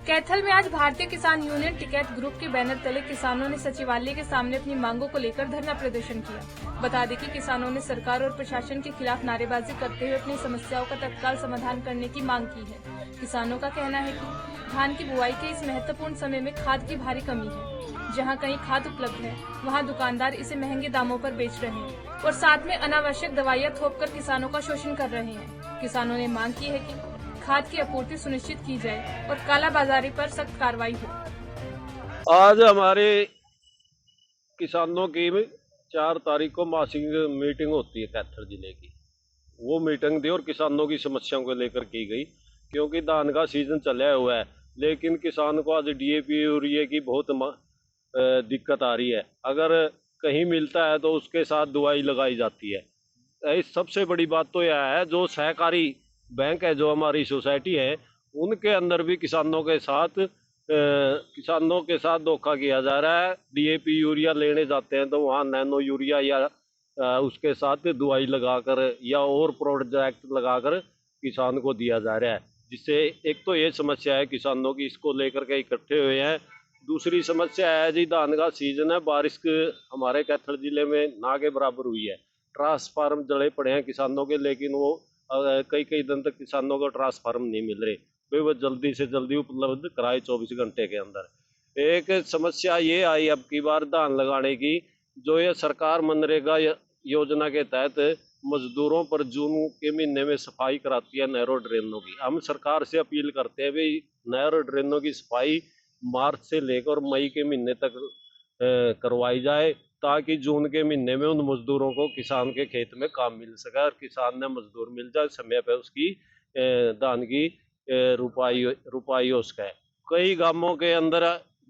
कैथल में आज भारतीय किसान यूनियन टिकैत ग्रुप के बैनर तले किसानों ने सचिवालय के सामने अपनी मांगों को लेकर धरना प्रदर्शन किया। बता दें कि किसानों ने सरकार और प्रशासन के खिलाफ नारेबाजी करते हुए अपनी समस्याओं का तत्काल समाधान करने की मांग की है। किसानों का कहना है कि धान की बुआई के इस महत्वपूर्ण समय में खाद की भारी कमी है। जहाँ कहीं खाद उपलब्ध है वहाँ दुकानदार इसे महंगे दामों पर बेच रहे हैं और साथ में अनावश्यक दवाइयाँ थोपकर किसानों का शोषण कर रहे हैं। किसानों ने मांग की है कि खाद की आपूर्ति सुनिश्चित की जाए और कालाबाजारी पर सख्त कार्रवाई हो। आज हमारे किसानों की 4 तारीख को मासिक मीटिंग होती है कैथल जिले की। वो मीटिंग थी और किसानों की समस्याओं को लेकर की गई, क्योंकि धान का सीजन चला हुआ है, लेकिन किसान को आज डीएपी यूरिया की बहुत दिक्कत आ रही है। अगर कहीं मिलता है तो उसके साथ दवाई लगाई जाती है। इस सबसे बड़ी बात तो यह है, जो सहकारी बैंक है, जो हमारी सोसाइटी है, उनके अंदर भी किसानों के साथ धोखा किया जा रहा है। डीएपी यूरिया लेने जाते हैं तो वहाँ नैनो यूरिया या उसके साथ दवाई लगाकर या और प्रोडक्ट लगाकर किसान को दिया जा रहा है, जिससे एक तो ये समस्या है किसानों की, इसको लेकर के इकट्ठे हुए हैं। दूसरी समस्या है जी, धान का सीजन है, बारिश हमारे कैथल जिले में ना के बराबर हुई है। ट्रांसफार्म जड़े पड़े हैं किसानों के, लेकिन वो कई दिन तक किसानों को ट्रांसफार्म नहीं मिल रहे। भाई वो जल्दी से जल्दी उपलब्ध कराए 24 घंटे के अंदर। एक समस्या ये आई अब की बार धान लगाने की, जो ये सरकार मनरेगा योजना के तहत मजदूरों पर जून के महीने में सफाई कराती है नहरों ड्रेनों की। हम सरकार से अपील करते हैं भाई नहरों ड्रेनों की सफाई मार्च से लेकर मई के महीने तक करवाई जाए, ताकि जून के महीने में उन मजदूरों को किसान के खेत में काम मिल सके और किसान ने मजदूर मिल जाए समय पे, उसकी धान की रुपाई हो सके। कई गांवों के अंदर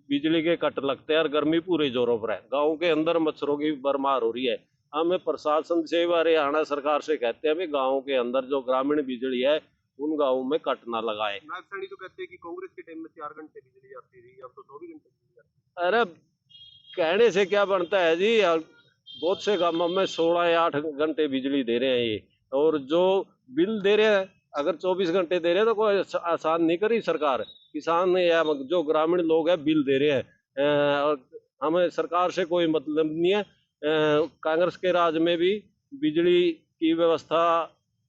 बिजली के कट लगते हैं और गर्मी पूरे जोरों पर है। गाँव के अंदर मच्छरों की भरमार हो रही है। हमें प्रशासन से हरियाणा सरकार से कहते हैं गाँव के अंदर जो ग्रामीण बिजली है उन गाँवों में कट ना लगाए। तो कहते हैं कि कांग्रेस के टाइम में 4 घंटे बिजली आती थी, अब तो 24 घंटे बिजली आती है। अरे कहने से क्या बनता है जी, बहुत से गांवों में 16 या 8 घंटे बिजली दे रहे हैं ये, और जो बिल दे रहे हैं अगर 24 घंटे दे रहे हैं तो कोई आसान नहीं करी सरकार। किसान या जो ग्रामीण लोग हैं बिल दे रहे हैं, और हमें सरकार से कोई मतलब नहीं है। कांग्रेस के राज में भी बिजली की व्यवस्था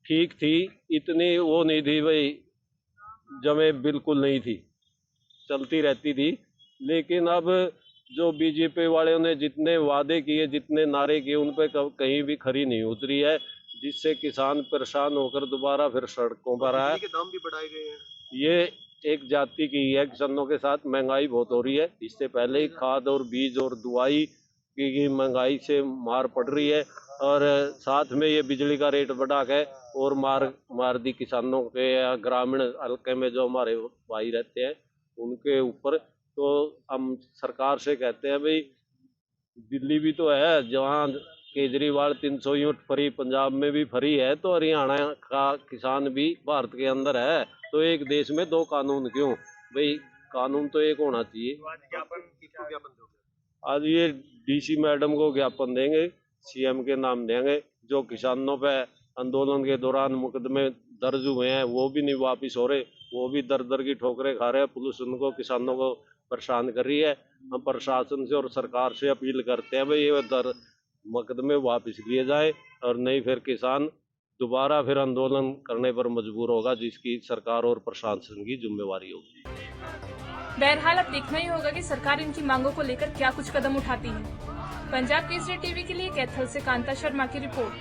ठीक थी, इतनी वो नहीं थी भाई, जमे बिल्कुल नहीं थी, चलती रहती थी। लेकिन अब जो बीजेपी वाले ने जितने वादे किए, जितने नारे किए, उन पे कहीं भी खरी नहीं उतरी है, जिससे किसान परेशान होकर दोबारा फिर सड़कों पर आए। के दाम भी बढ़ाए गए हैं। ये एक जाति की है, किसानों के साथ महंगाई बहुत हो रही है। इससे पहले ही खाद और बीज और दवाई की महंगाई से मार पड़ रही है, और साथ में ये बिजली का रेट बढ़ा के और मार दी किसानों के या ग्रामीण हल्के में जो हमारे भाई रहते हैं उनके ऊपर। तो हम सरकार से कहते हैं भाई दिल्ली भी तो है, जहाँ केजरीवाल 300 यूनिट फ्री, पंजाब में भी फ्री है, तो हरियाणा का किसान भी भारत के अंदर है। तो एक देश में 2 कानून क्यों भाई, कानून तो एक होना चाहिए। आज ये डीसी मैडम को ज्ञापन देंगे, सीएम के नाम देंगे। जो किसानों पे आंदोलन के दौरान मुकदमे दर्ज हुए हैं वो भी नहीं वापिस हो रहे, वो भी दर की ठोकरें खा रहे हैं। पुलिस उनको किसानों को परेशान कर रही है। हम प्रशासन से और सरकार से अपील करते हैं भाई ये मुकदमे वापस लिए जाए, और नहीं फिर किसान दोबारा फिर आंदोलन करने पर मजबूर होगा, जिसकी सरकार और प्रशासन की जिम्मेवारी होगी। बहरहाल अब देखना ही होगा कि सरकार इनकी मांगों को लेकर क्या कुछ कदम उठाती है। पंजाब केसरी टीवी के लिए कैथल से कांता शर्मा की रिपोर्ट।